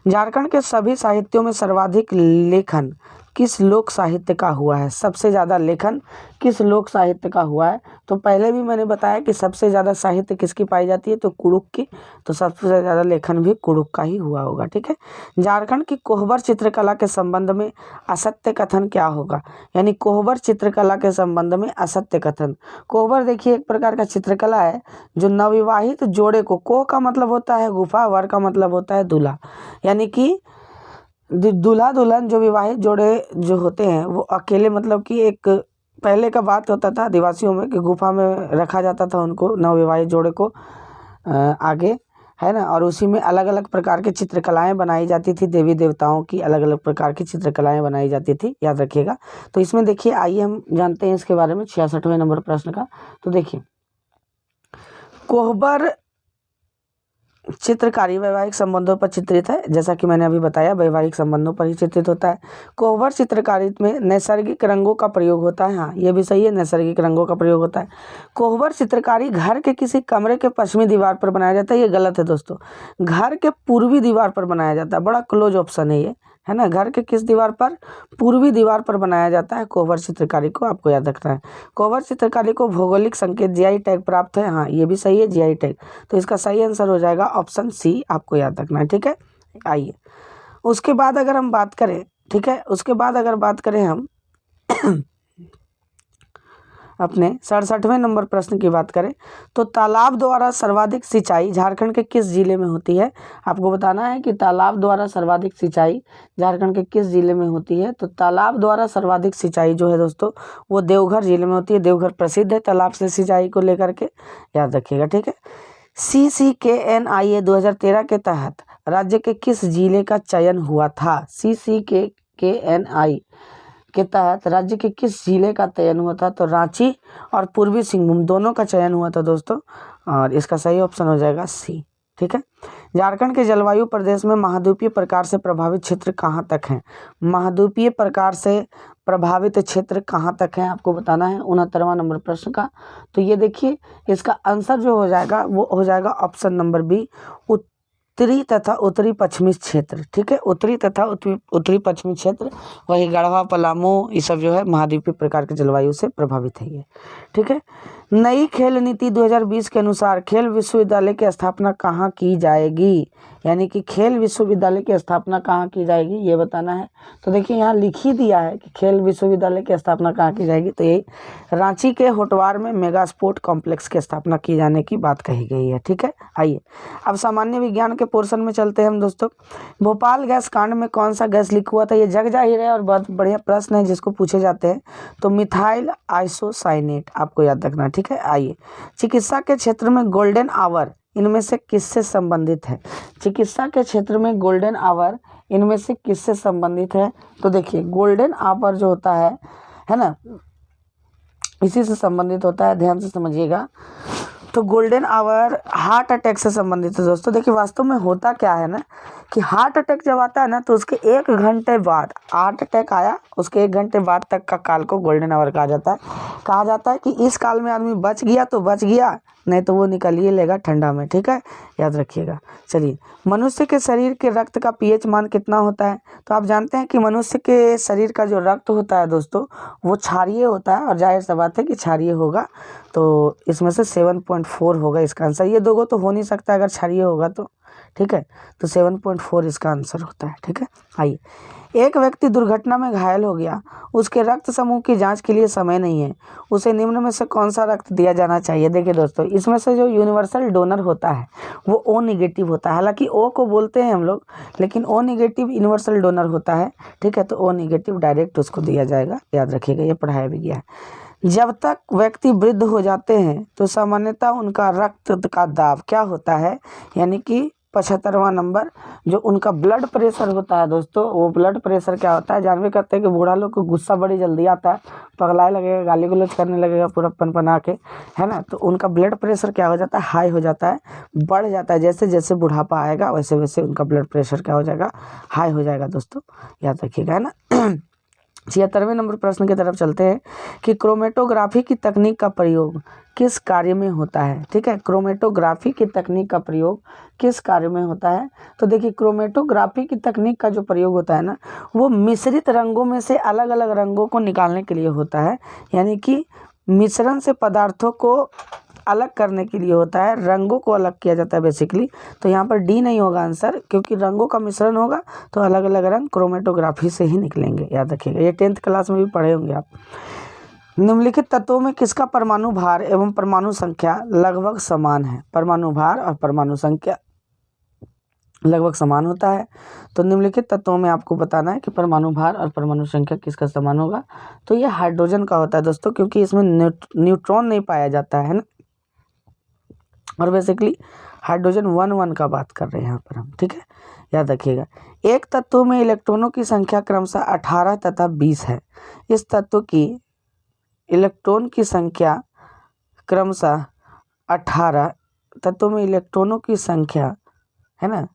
झारखंड के सभी साहित्यों में सर्वाधिक लेखन किस लोक साहित्य का हुआ है? सबसे ज़्यादा लेखन किस लोक साहित्य का हुआ है? तो पहले भी मैंने बताया कि सबसे ज़्यादा साहित्य किसकी पाई जाती है, तो कुड़ुक की। तो सबसे ज़्यादा लेखन भी कुड़ुक का ही हुआ होगा, ठीक है। झारखंड की कोहबर चित्रकला के संबंध में असत्य कथन क्या होगा? यानी कोहबर चित्रकला के संबंध में असत्य कथन। कोहबर देखिए एक प्रकार का चित्रकला है जो नवविवाहित जोड़े को, कोह का मतलब होता है गुफा, वर का मतलब होता है दूल्हा, यानी कि दूल्हा दुल्हन जो विवाहित जोड़े जो होते हैं वो अकेले, मतलब कि एक पहले का बात होता था आदिवासियों में कि गुफा में रखा जाता था उनको, नवविवाहित जोड़े को आगे, है ना। और उसी में अलग अलग प्रकार की चित्रकलाएं बनाई जाती थी, देवी देवताओं की अलग अलग प्रकार की चित्रकलाएं बनाई जाती थी, याद रखिएगा। तो इसमें देखिए, आइए हम जानते हैं इसके बारे में 66वें नंबर प्रश्न का। तो देखिए, कोहबर चित्रकारी वैवाहिक संबंधों पर चित्रित है, जैसा कि मैंने अभी बताया वैवाहिक संबंधों पर ही चित्रित होता है। कोहबर चित्रकारी में नैसर्गिक रंगों का प्रयोग होता है, हाँ ये भी सही है, नैसर्गिक रंगों का प्रयोग होता है। कोहबर चित्रकारी घर के किसी कमरे के पश्चिमी दीवार पर बनाया जाता है, ये गलत है दोस्तों, घर के पूर्वी दीवार पर बनाया जाता है। बड़ा क्लोज ऑप्शन है ये, है ना। घर के किस दीवार पर? पूर्वी दीवार पर बनाया जाता है कोहबर चित्रकारी को, आपको याद रखना है। कोहबर चित्रकारी को भौगोलिक संकेत जीआई टैग प्राप्त है, हाँ ये भी सही है, जीआई टैग। तो इसका सही आंसर हो जाएगा ऑप्शन सी, आपको याद रखना है, ठीक है। आइए उसके बाद अगर हम बात करें, ठीक है, उसके बाद अगर बात करें हम अपने 67वें नंबर प्रश्न की बात करें, तो तालाब द्वारा सर्वाधिक सिंचाई झारखंड के किस जिले में होती है? आपको बताना है कि तालाब द्वारा सर्वाधिक सिंचाई झारखंड के किस जिले में होती है। तो तालाब द्वारा सर्वाधिक सिंचाई जो है दोस्तों, वो देवघर जिले में होती है। देवघर प्रसिद्ध है तालाब से सिंचाई को लेकर के, याद रखिएगा, ठीक है। CCKNIA 2013 के तहत राज्य के किस जिले का चयन हुआ था? CCKNI के तहत राज्य के किस जिले का चयन हुआ था? तो रांची और पूर्वी सिंहभूम दोनों का चयन हुआ था दोस्तों, और इसका सही ऑप्शन हो जाएगा सी, ठीक है। झारखंड के जलवायु प्रदेश में महाद्वीपीय प्रकार से प्रभावित क्षेत्र कहाँ तक हैं? महाद्वीपीय प्रकार से प्रभावित क्षेत्र कहाँ तक हैं आपको बताना है 69वां नंबर प्रश्न का। तो ये देखिए, इसका आंसर जो हो जाएगा वो हो जाएगा ऑप्शन नंबर बी, उत्तरी तथा उत्तरी पश्चिमी क्षेत्र, ठीक है। उत्तरी तथा उत्तरी पश्चिमी क्षेत्र, वही गढ़वा पलामू, ये सब जो है महाद्वीपीय प्रकार के जलवायु से प्रभावित है ये, ठीक है। नई खेल नीति 2020 के अनुसार खेल विश्वविद्यालय की स्थापना कहाँ की जाएगी? यानी कि खेल विश्वविद्यालय की स्थापना कहाँ की जाएगी, ये बताना है। तो देखिए यहाँ लिख ही दिया है कि खेल विश्वविद्यालय की स्थापना कहाँ की जाएगी, तो यही रांची के होटवार में मेगा स्पोर्ट कॉम्प्लेक्स की स्थापना की जाने की बात कही गई है, ठीक है। आइए अब सामान्य विज्ञान के पोर्शन में चलते हैं हम दोस्तों। भोपाल गैस कांड में कौन सा गैस लीक हुआ था? ये जग जाहिर है और बहुत बढ़िया प्रश्न है जिसको पूछे जाते हैं। तो मिथाइल आइसोसाइनेट, आपको याद रखना, ठीक है। आइए, चिकित्सा के क्षेत्र में गोल्डन आवर इनमें से किससे संबंधित है? चिकित्सा के क्षेत्र में गोल्डन आवर इनमें से किससे संबंधित है? तो देखिए, गोल्डन आवर जो होता है ना, इसी से संबंधित होता है, ध्यान से समझिएगा। तो गोल्डन आवर हार्ट अटैक से संबंधित है दोस्तों। देखिए वास्तव में होता क्या है ना, कि हार्ट अटैक जब आता है ना, तो उसके 1 घंटे बाद, हार्ट अटैक आया उसके 1 घंटे बाद तक का काल को गोल्डन आवर कहा जाता है। कहा जाता है कि इस काल में आदमी बच गया तो बच गया, नहीं तो वो निकल ही लेगा ठंडा में, ठीक है, याद रखिएगा। चलिए, मनुष्य के शरीर के रक्त का pH मान कितना होता है? तो आप जानते हैं कि मनुष्य के शरीर का जो रक्त होता है दोस्तों, वो क्षारीय होता है, और जाहिर सा बात है कि क्षारीय होगा। तो इसमें से 7.4 होगा इसका आंसर। ये दोगो तो हो नहीं सकता अगर क्षारीय होगा तो, ठीक है, तो 7.4 इसका आंसर होता है। ठीक है, आइए, एक व्यक्ति दुर्घटना में घायल हो गया, उसके रक्त समूह की जांच के लिए समय नहीं है, उसे निम्न में से कौन सा रक्त दिया जाना चाहिए। देखिए दोस्तों, इसमें से जो यूनिवर्सल डोनर होता है वो ओ निगेटिव होता है। हालांकि ओ को बोलते हैं हम लोग, लेकिन ओ निगेटिव यूनिवर्सल डोनर होता है। ठीक है, तो ओ निगेटिव डायरेक्ट उसको दिया जाएगा, याद रखिएगा, ये पढ़ाया भी गया है। जब तक व्यक्ति वृद्ध हो जाते हैं तो सामान्यतः उनका रक्त का दाब क्या होता है, यानी कि 75वां नंबर जो उनका ब्लड प्रेशर होता है दोस्तों, वो ब्लड प्रेशर क्या होता है, जानवे करते हैं कि बूढ़ा लोग को गुस्सा बड़ी जल्दी आता है, पगलाए लगेगा, गाली गलौज करने लगेगा पूरा पनपना के, है ना। तो उनका ब्लड प्रेशर क्या हो जाता है, हाई हो जाता है, बढ़ जाता है। जैसे जैसे बुढ़ापा आएगा वैसे वैसे उनका ब्लड प्रेशर क्या हो जाएगा, हाई हो जाएगा दोस्तों, याद रखिएगा, है ना। 76वें नंबर प्रश्न की तरफ चलते हैं कि क्रोमेटोग्राफी की तकनीक का प्रयोग किस कार्य में होता है। ठीक है, क्रोमेटोग्राफी की तकनीक का प्रयोग किस कार्य में होता है। तो देखिए, क्रोमेटोग्राफी की तकनीक का जो प्रयोग होता है ना, वो मिश्रित रंगों में से अलग अलग रंगों को निकालने के लिए होता है, यानी कि मिश्रण से पदार्थों को अलग करने के लिए होता है, रंगों को अलग किया जाता है बेसिकली। तो यहाँ पर डी नहीं होगा आंसर, क्योंकि रंगों का मिश्रण होगा तो अलग अलग रंग क्रोमेटोग्राफी से ही निकलेंगे, याद रखिएगा, ये 10th क्लास में भी पढ़े होंगे आप। निम्नलिखित तत्वों में किसका परमाणु भार एवं परमाणु संख्या लगभग समान है। परमाणु भार और परमाणु संख्या लगभग समान होता है। तो निम्नलिखित तत्वों में आपको बताना है कि परमाणु भार और परमाणु संख्या किसका समान होगा। तो ये हाइड्रोजन का होता है दोस्तों, क्योंकि इसमें न्यूट्रॉन नहीं पाया जाता है ना, और बेसिकली हाइड्रोजन 1 का बात कर रहे हैं यहाँ पर हम। ठीक है, याद रखिएगा, एक तत्व में इलेक्ट्रॉनों की संख्या क्रमशः 18 तथा 20 है। इस तत्व की इलेक्ट्रॉन की संख्या क्रमशः 18, तत्वों में इलेक्ट्रॉनों की संख्या, है ना,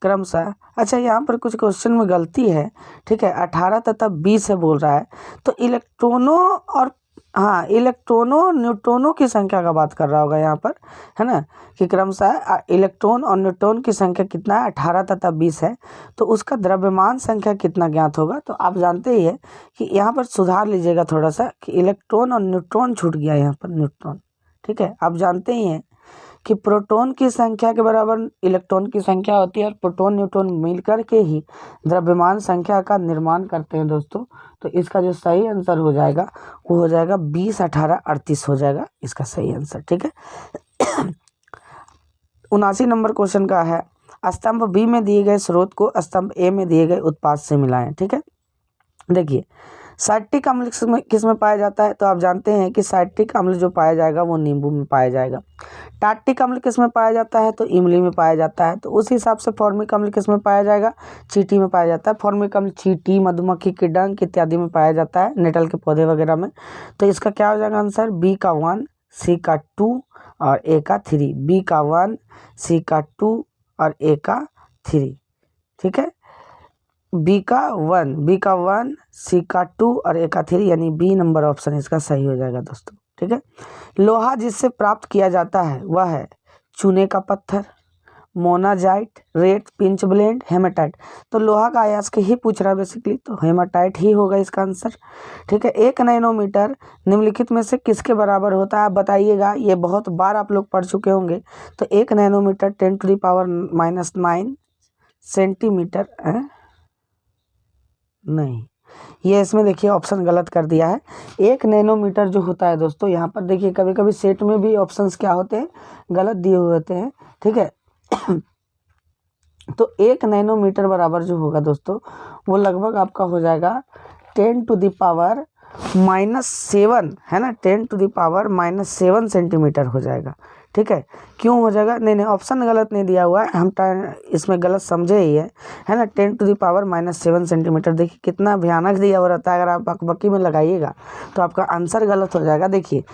क्रमशः, अच्छा यहाँ पर कुछ क्वेश्चन में गलती है। ठीक है, 18 तथा 20 है बोल रहा है, तो इलेक्ट्रॉनों और, हाँ, इलेक्ट्रॉनों न्यूट्रॉनों की संख्या का बात कर रहा होगा यहाँ पर, है ना, कि क्रमशः इलेक्ट्रॉन और न्यूट्रॉन की संख्या कितना है, 18 तथा 20 है। तो उसका द्रव्यमान संख्या कितना ज्ञात होगा। तो आप जानते ही है कि यहाँ पर सुधार लीजिएगा थोड़ा सा, कि इलेक्ट्रॉन और न्यूट्रॉन छूट गया यहाँ पर, न्यूट्रॉन। ठीक है, आप जानते ही हैं कि प्रोटॉन की संख्या के बराबर इलेक्ट्रॉन की संख्या होती है, और प्रोटॉन न्यूट्रॉन मिलकर के ही द्रव्यमान संख्या का निर्माण करते हैं दोस्तों। तो इसका जो सही आंसर हो जाएगा वो हो जाएगा 20, 18, 38 हो जाएगा इसका सही आंसर। ठीक है, 79 नंबर क्वेश्चन का है, स्तंभ बी में दिए गए स्रोत को स्तंभ ए में दिए गए उत्पाद से मिलाएं। ठीक है, देखिए, साइट्रिक अम्ल किस में पाया जाता है। तो आप जानते हैं कि साइट्रिक अम्ल जो पाया जाएगा वो नींबू में पाया जाएगा। टार्टिक अम्ल किस में पाया जाता है, तो इमली में पाया जाता है। तो उस हिसाब से फॉर्मिक अम्ल किस में पाया जाएगा, चींटी में पाया जाता है। फॉर्मिक अम्ल चींटी, मधुमक्खी के डंक इत्यादि में पाया जाता है, नेटल के पौधे वगैरह में। तो इसका क्या हो जाएगा आंसर, बी का 1, सी का 2 और ए का 3। बी का 1, सी का 2 और ए का 3। ठीक है, बी का 1, सी का 2 और ए का 3, यानी बी नंबर ऑप्शन इसका सही हो जाएगा दोस्तों। ठीक है, लोहा जिससे प्राप्त किया जाता है वह है चूने का पत्थर, मोनाजाइट, रेत, पिंच ब्लेंड, हेमाटाइट। तो लोहा का अयस्क ही पूछ रहा है बेसिकली, तो हेमाटाइट ही होगा इसका आंसर। ठीक है, 1 नैनोमीटर निम्नलिखित में से किसके बराबर होता है, आप बताइएगा, ये बहुत बार आप लोग पढ़ चुके होंगे। तो 1 नैनोमीटर 10⁻⁹ सेंटीमीटर है, नहीं, ये इसमें देखिए ऑप्शन गलत कर दिया है। 1 नैनोमीटर जो होता है दोस्तों, यहाँ पर देखिए कभी कभी सेट में भी ऑप्शंस क्या होते हैं, गलत दिए हुए होते हैं। ठीक है, तो 1 नैनोमीटर बराबर जो होगा दोस्तों, वो लगभग आपका हो जाएगा 10⁻⁻7, है ना, 10⁻⁻7 सेंटीमीटर हो जाएगा। ठीक है, क्यों हो जाएगा, नहीं, ऑप्शन गलत नहीं दिया हुआ है, हम इसमें गलत समझे ही है ना। 10⁻⁻7 सेंटीमीटर, देखिए कितना भयानक दिया हुआ रहता है, अगर आप बकबकी में लगाइएगा तो आपका आंसर गलत हो जाएगा। देखिए,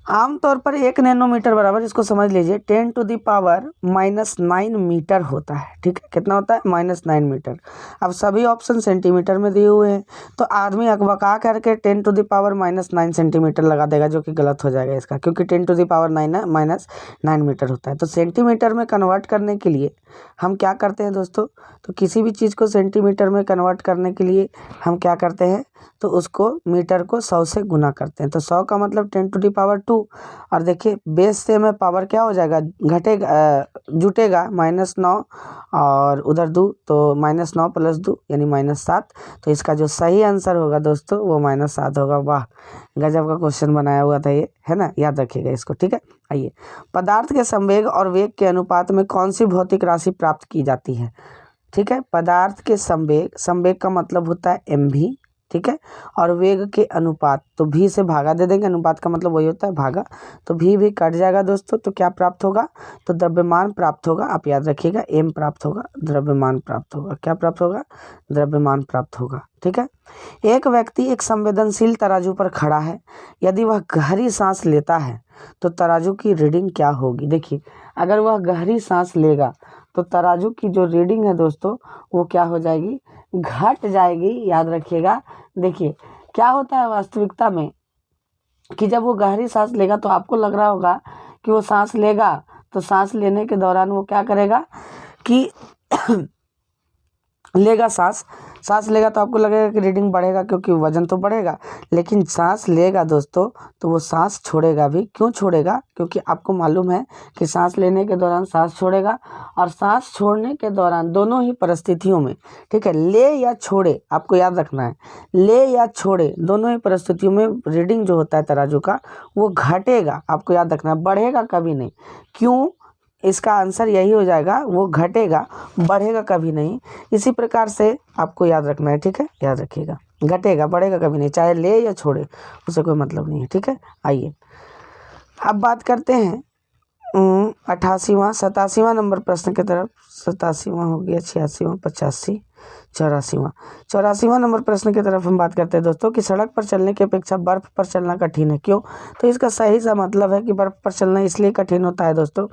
आमतौर पर 1 नैनोमीटर बराबर, इसको समझ लीजिए, 10⁻⁻9 मीटर होता है। ठीक है, कितना होता है, -9 मीटर। अब सभी ऑप्शन सेंटीमीटर में दिए हुए हैं, तो आदमी अकबका करके 10⁻⁻9 सेंटीमीटर लगा देगा, जो कि गलत हो जाएगा इसका, क्योंकि 10⁻⁹ मीटर होता है। तो सेंटीमीटर में कन्वर्ट करने के लिए हम क्या करते हैं दोस्तों, तो किसी भी चीज़ को सेंटीमीटर में कन्वर्ट करने के लिए हम क्या करते हैं, तो उसको मीटर को 100 से गुना करते हैं। तो 100 का मतलब 10⁻² 2। और देखिए बेस से में पावर क्या हो जाएगा, घटेगा, जुटेगा -9 और उधर 2 तो -9 + 2 यानी -7। तो इसका जो सही आंसर होगा दोस्तों वो -7 होगा। वाह, गजब का क्वेश्चन बनाया हुआ था ये, है ना, याद रखिएगा इसको, ठीक है। आइए, पदार्थ के संवेग और वेग के अनुपात में कौन सी भौतिक राशि प्राप्त की जाती है, ठीक है। पदार्थ के संवेग, संवेग का मतलब होता है mv, ठीक है, और वेग के अनुपात तो v से भागा दे देंगे, अनुपात का मतलब वही होता है भागा, तो v भी कट जाएगा दोस्तों, तो क्या प्राप्त होगा, तो द्रव्यमान प्राप्त होगा। आप याद रखिएगा m प्राप्त होगा, द्रव्यमान प्राप्त होगा, क्या प्राप्त होगा, द्रव्यमान प्राप्त होगा, ठीक है। एक व्यक्ति एक संवेदनशील तराजू पर खड़ा है, यदि वह गहरी सांस लेता है तो तराजू की रीडिंग क्या होगी। देखिए, अगर वह गहरी सांस लेगा तो तराजू की जो रीडिंग है दोस्तों वो क्या हो जाएगी, घट जाएगी, याद रखिएगा। देखिए क्या होता है वास्तविकता में कि जब वो गहरी सांस लेगा तो आपको लग रहा होगा कि वो सांस लेगा, तो सांस लेने के दौरान वो क्या करेगा कि लेगा सांस लेगा तो आपको लगेगा कि रीडिंग बढ़ेगा क्योंकि वजन तो बढ़ेगा, लेकिन सांस लेगा दोस्तों तो वो सांस छोड़ेगा भी। क्यों छोड़ेगा, क्योंकि आपको मालूम है कि सांस लेने के दौरान सांस छोड़ेगा और सांस छोड़ने के दौरान दोनों ही परिस्थितियों में, ठीक है, ले या छोड़े, आपको याद रखना है, ले या छोड़े दोनों ही परिस्थितियों में रीडिंग जो होता है तराजू का वो घटेगा, आपको याद रखना है, बढ़ेगा कभी नहीं। क्यों, इसका आंसर यही हो जाएगा, वो घटेगा, बढ़ेगा कभी नहीं। इसी प्रकार से आपको याद रखना है, ठीक है, याद रखिएगा, घटेगा बढ़ेगा कभी नहीं, चाहे ले या छोड़े, उससे कोई मतलब नहीं है, ठीक है। आइए अब बात करते हैं 88वां 87वां नंबर प्रश्न की तरफ। 87वां हो गया, 86वां, 85, 84वां नंबर प्रश्न की तरफ हम बात करते हैं दोस्तों कि सड़क पर चलने की अपेक्षा बर्फ़ पर चलना कठिन है, क्यों। तो इसका सही सा मतलब है कि बर्फ़ पर चलना इसलिए कठिन होता है दोस्तों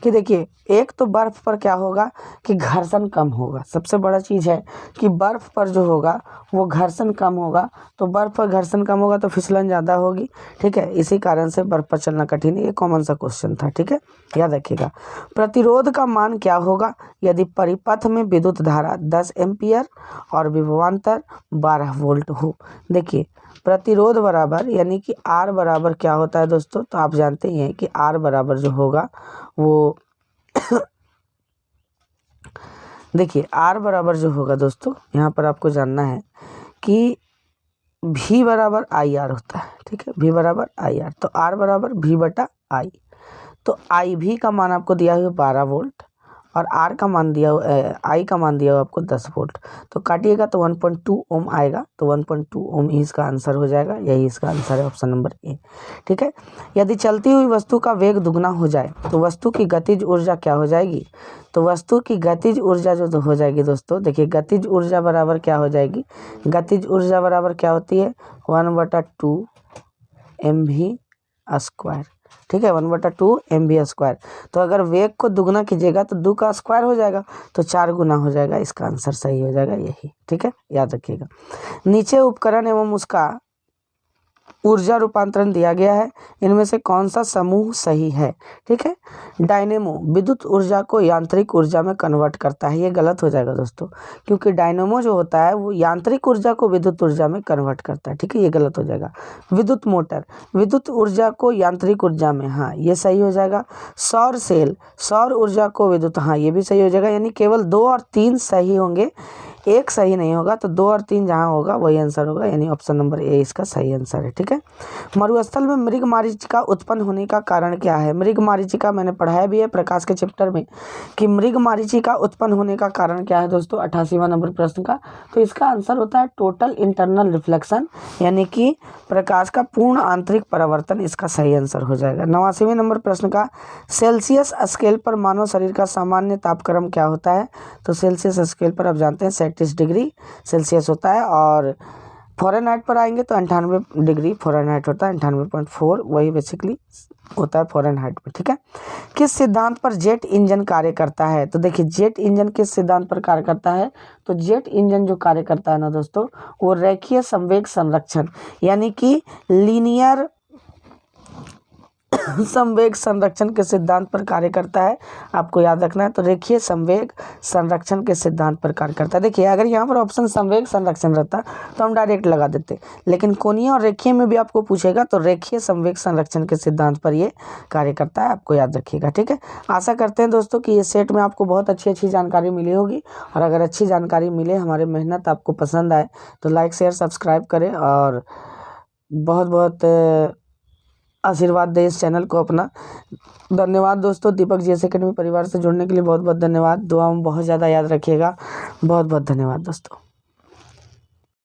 कि देखिए, एक तो बर्फ़ पर क्या होगा कि घर्षण कम होगा, सबसे बड़ा चीज़ है कि बर्फ़ पर जो होगा वो घर्षण कम होगा, तो बर्फ़ पर घर्षण कम होगा तो फिसलन ज़्यादा होगी, ठीक है, इसी कारण से बर्फ़ पर चलना कठिन है। ये कॉमन सा क्वेश्चन था, ठीक है, याद रखिएगा। प्रतिरोध का मान क्या होगा यदि परिपथ में विद्युत धारा 10 एम्पियर और विभवांतर 12 वोल्ट हो। देखिए, प्रतिरोध बराबर यानी कि R बराबर क्या होता है दोस्तों, तो आप जानते ही हैं कि R बराबर जो होगा वो देखिए R बराबर जो होगा दोस्तों, यहाँ पर आपको जानना है कि V बराबर IR होता है, ठीक है, V बराबर IR, तो R बराबर V/I। तो IV का मान आपको दिया हुआ 12 वोल्ट और R का मान दिया हुआ, I का मान दिया हुआ आपको 10 वोल्ट, तो काटिएगा तो 1.2 ओम आएगा, तो 1.2 ओम ही इसका आंसर हो जाएगा, यही इसका आंसर है, ऑप्शन नंबर ए, ठीक है। यदि चलती हुई वस्तु का वेग दुगना हो जाए तो वस्तु की गतिज ऊर्जा क्या हो जाएगी, तो वस्तु की गतिज ऊर्जा जो हो जाएगी दोस्तों, देखिए गतिज ऊर्जा बराबर क्या हो जाएगी, गतिज ऊर्जा बराबर क्या होती है, 1/2 mv², ठीक है, 1/2 mv²। तो अगर वेग को दुगना कीजिएगा तो 2 का स्क्वायर हो जाएगा, तो 4 गुना हो जाएगा, इसका आंसर सही हो जाएगा यही, ठीक है, याद रखिएगा। नीचे उपकरण एवं उसका ऊर्जा रूपांतरण दिया गया है, इनमें से कौन सा समूह सही है, ठीक है। डायनेमो विद्युत ऊर्जा को यांत्रिक ऊर्जा में कन्वर्ट करता है, ये गलत हो जाएगा दोस्तों, क्योंकि डायनेमो जो होता है वो यांत्रिक ऊर्जा को विद्युत ऊर्जा में कन्वर्ट करता है, ठीक है, ये गलत हो जाएगा। विद्युत मोटर विद्युत ऊर्जा को यांत्रिक ऊर्जा में, हाँ ये सही हो जाएगा। सौर सेल सौर ऊर्जा को विद्युत, हाँ ये भी सही हो जाएगा, यानी केवल 2 और 3 सही होंगे, एक सही नहीं होगा, तो 2 और 3 जहाँ होगा वही आंसर होगा, यानी ऑप्शन नंबर ए इसका सही आंसर है, ठीक है। मरुस्थल में मृगमरीचिका उत्पन्न होने का कारण क्या है। मृगमरीचिका मैंने पढ़ाया भी है प्रकाश के चैप्टर में कि मृगमरीचिका उत्पन्न होने का कारण क्या है दोस्तों, 88वां नंबर प्रश्न का। तो इसका आंसर होता है टोटल इंटरनल रिफ्लेक्शन, यानी कि प्रकाश का पूर्ण आंतरिक परावर्तन, इसका सही आंसर हो जाएगा। 89वें नंबर प्रश्न का सेल्सियस स्केल पर मानव शरीर का सामान्य तापक्रम क्या होता है, तो सेल्सियस स्केल पर आप जानते हैं 37 डिग्री सेल्सियस होता है, और फ़ारेनहाइट पर आएंगे तो 98 डिग्री फ़ारेनहाइट होता है, 98.4 वही बेसिकली होता है फ़ारेनहाइट में, ठीक है। किस सिद्धांत पर जेट इंजन कार्य करता है, तो देखिए जेट इंजन किस सिद्धांत पर कार्य करता है, तो जेट इंजन जो कार्य करता है ना दोस्तों, वो रेखीय संवेग संरक्षण, यानी कि लीनियर संवेग संरक्षण के सिद्धांत पर कार्य करता है, आपको याद रखना है। तो देखिए संवेग संरक्षण के सिद्धांत पर कार्य करता है। देखिए अगर यहाँ पर ऑप्शन संवेग संरक्षण रहता तो हम डायरेक्ट लगा देते, लेकिन कोणीय और रेखीय में भी आपको पूछेगा तो रेखीय संवेग संरक्षण के सिद्धांत पर ये कार्य करता है, आपको याद रखिएगा। ठीक है, आशा करते हैं दोस्तों कि इस सेट में आपको बहुत अच्छी जानकारी मिली होगी। और अगर अच्छी जानकारी मिले, हमारी मेहनत आपको पसंद आए तो लाइक शेयर सब्सक्राइब करें और बहुत बहुत आशीर्वाद दें इस चैनल को अपना। धन्यवाद दोस्तों। दीपक जीएस एकेडमी परिवार से जुड़ने के लिए बहुत बहुत धन्यवाद। दुआ में बहुत ज़्यादा याद रखिएगा। बहुत बहुत धन्यवाद दोस्तों।